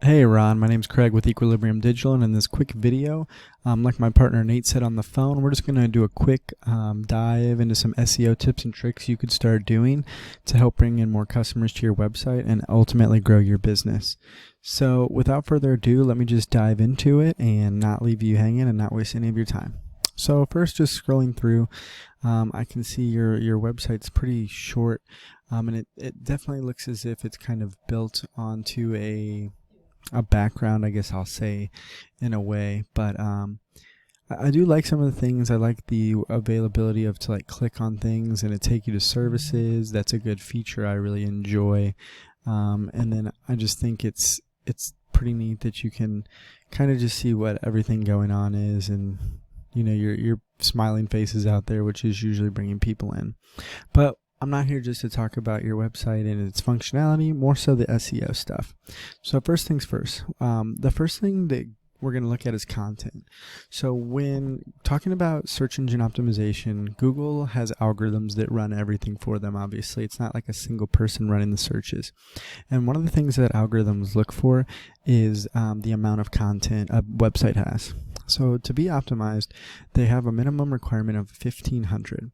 Hey Ron, my name's Craig with Equilibrium Digital, and in this quick video, like my partner Nate said on the phone, we're just going to do a quick dive into some SEO tips and tricks you could start doing to help bring in more customers to your website and ultimately grow your business. So without further ado, let me just dive into it and not leave you hanging and not waste any of your time. So first, just scrolling through, I can see your website's pretty short, and it definitely looks as if it's kind of built onto a background, I guess I'll say, in a way. But I do like some of the things. I like the availability of to click on things and it take you to services. That's a good feature I really enjoy. And then I just think it's pretty neat that you can kind of just see what everything going on is, and your smiling faces out there, which is usually bringing people in. But I'm not here just to talk about your website and its functionality, more so the SEO stuff. So first things first, the first thing that we're going to look at is content. So when talking about search engine optimization, Google has algorithms that run everything for them. Obviously, it's not like a single person running the searches. And one of the things that algorithms look for is the amount of content a website has. So to be optimized, they have a minimum requirement of 1,500.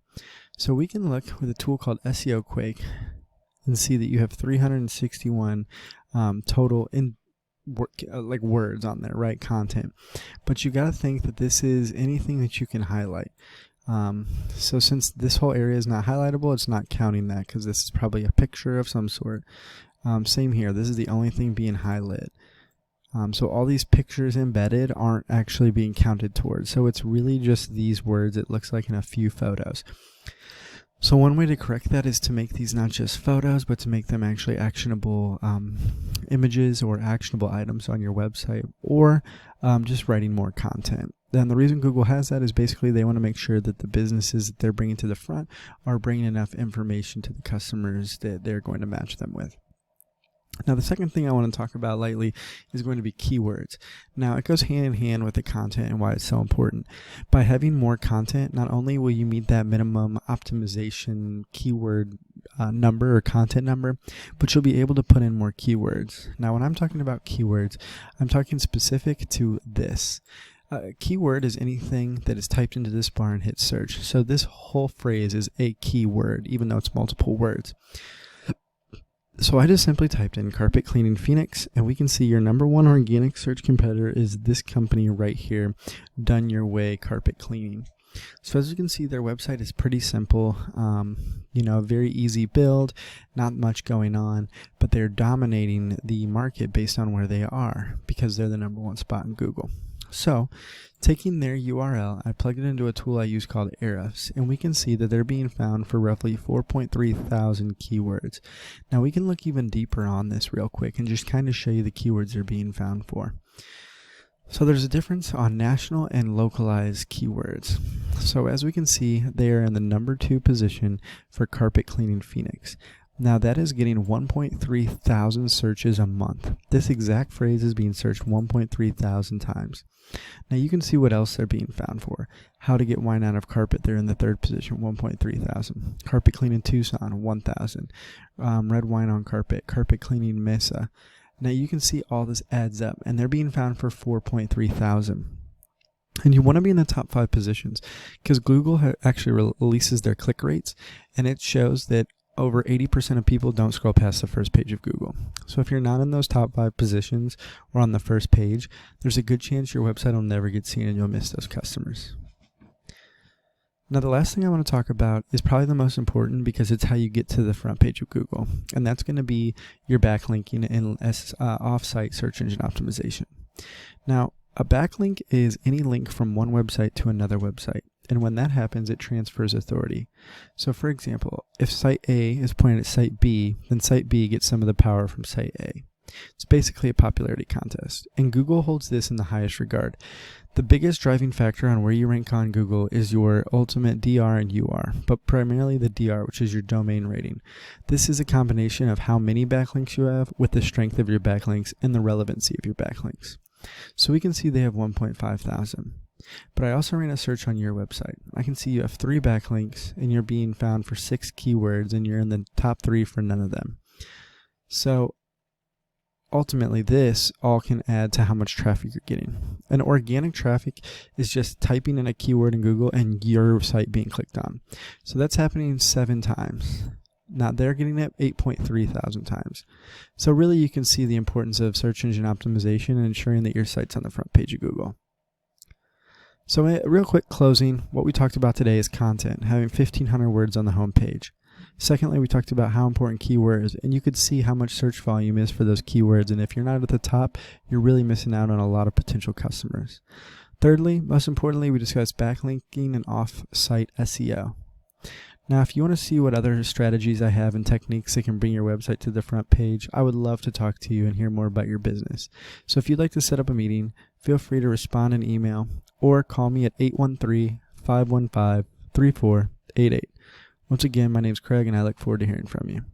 So we can look with a tool called SEO Quake and see that you have 361 total words on there, right? Content. But you got to think that this is anything that you can highlight. So since this whole area is not highlightable, it's not counting that because this is probably a picture of some sort. Same here. This is the only thing being highlit. So all these pictures embedded aren't actually being counted towards. So it's really just these words it looks like in a few photos. So one way to correct that is to make these not just photos, but to make them actually actionable images or actionable items on your website, or just writing more content. Then the reason Google has that is basically they want to make sure that the businesses that they're bringing to the front are bringing enough information to the customers that they're going to match them with. Now, the second thing I want to talk about lightly is going to be keywords. Now, it goes hand in hand with the content and why it's so important. By having more content, not only will you meet that minimum optimization keyword number or content number, but you'll be able to put in more keywords. Now, when I'm talking about keywords, I'm talking specific to this. Keyword is anything that is typed into this bar and hit search. So this whole phrase is a keyword, even though it's multiple words. So I just simply typed in carpet cleaning Phoenix, and we can see your number one organic search competitor is this company right here, Done Your Way Carpet Cleaning. So as you can see, their website is pretty simple, very easy build, not much going on, but they're dominating the market based on where they are because they're the number one spot in Google. So, taking their URL, I plugged it into a tool I use called Ahrefs, and we can see that they're being found for roughly 4.3 thousand keywords. Now, we can look even deeper on this real quick and just kind of show you the keywords they're being found for. So there's a difference on national and localized keywords. So as we can see, they are in the number 2 position for carpet cleaning Phoenix. Now that is getting 1.3 thousand searches a month. This exact phrase is being searched 1.3 thousand times. Now you can see what else they're being found for. How to get wine out of carpet, they're in the 3rd position, 1.3 thousand. Carpet cleaning Tucson, 1,000. Red wine on carpet, carpet cleaning Mesa. Now you can see all this adds up, and they're being found for 4.3 thousand. And you want to be in the top 5 positions because Google actually releases their click rates, and it shows that over 80% of people don't scroll past the first page of Google. So if you're not in those top 5 positions or on the first page, there's a good chance your website will never get seen and you'll miss those customers. Now, the last thing I want to talk about is probably the most important because it's how you get to the front page of Google, and that's going to be your backlinking and off-site search engine optimization. Now, a backlink is any link from one website to another website. And when that happens, it transfers authority. So for example, if site A is pointed at site B, then site B gets some of the power from site A. It's basically a popularity contest, and Google holds this in the highest regard. The biggest driving factor on where you rank on Google is your ultimate DR and UR, but primarily the DR, which is your domain rating. This is a combination of how many backlinks you have with the strength of your backlinks and the relevancy of your backlinks. So we can see they have 1.5 thousand. But I also ran a search on your website. I can see you have 3 backlinks and you're being found for 6 keywords and you're in the top 3 for none of them. So ultimately, this all can add to how much traffic you're getting. And organic traffic is just typing in a keyword in Google and your site being clicked on. So that's happening 7 times. Now they're getting it 8.3 thousand times. So really you can see the importance of search engine optimization and ensuring that your site's on the front page of Google. So a real quick closing, what we talked about today is content, having 1,500 words on the home page. Secondly, we talked about how important keywords, and you could see how much search volume is for those keywords, and if you're not at the top, you're really missing out on a lot of potential customers. Thirdly, most importantly, we discussed backlinking and off-site SEO. Now, if you want to see what other strategies I have and techniques that can bring your website to the front page, I would love to talk to you and hear more about your business. So if you'd like to set up a meeting, feel free to respond in email or call me at 813-515-3488. Once again, my name's Craig, and I look forward to hearing from you.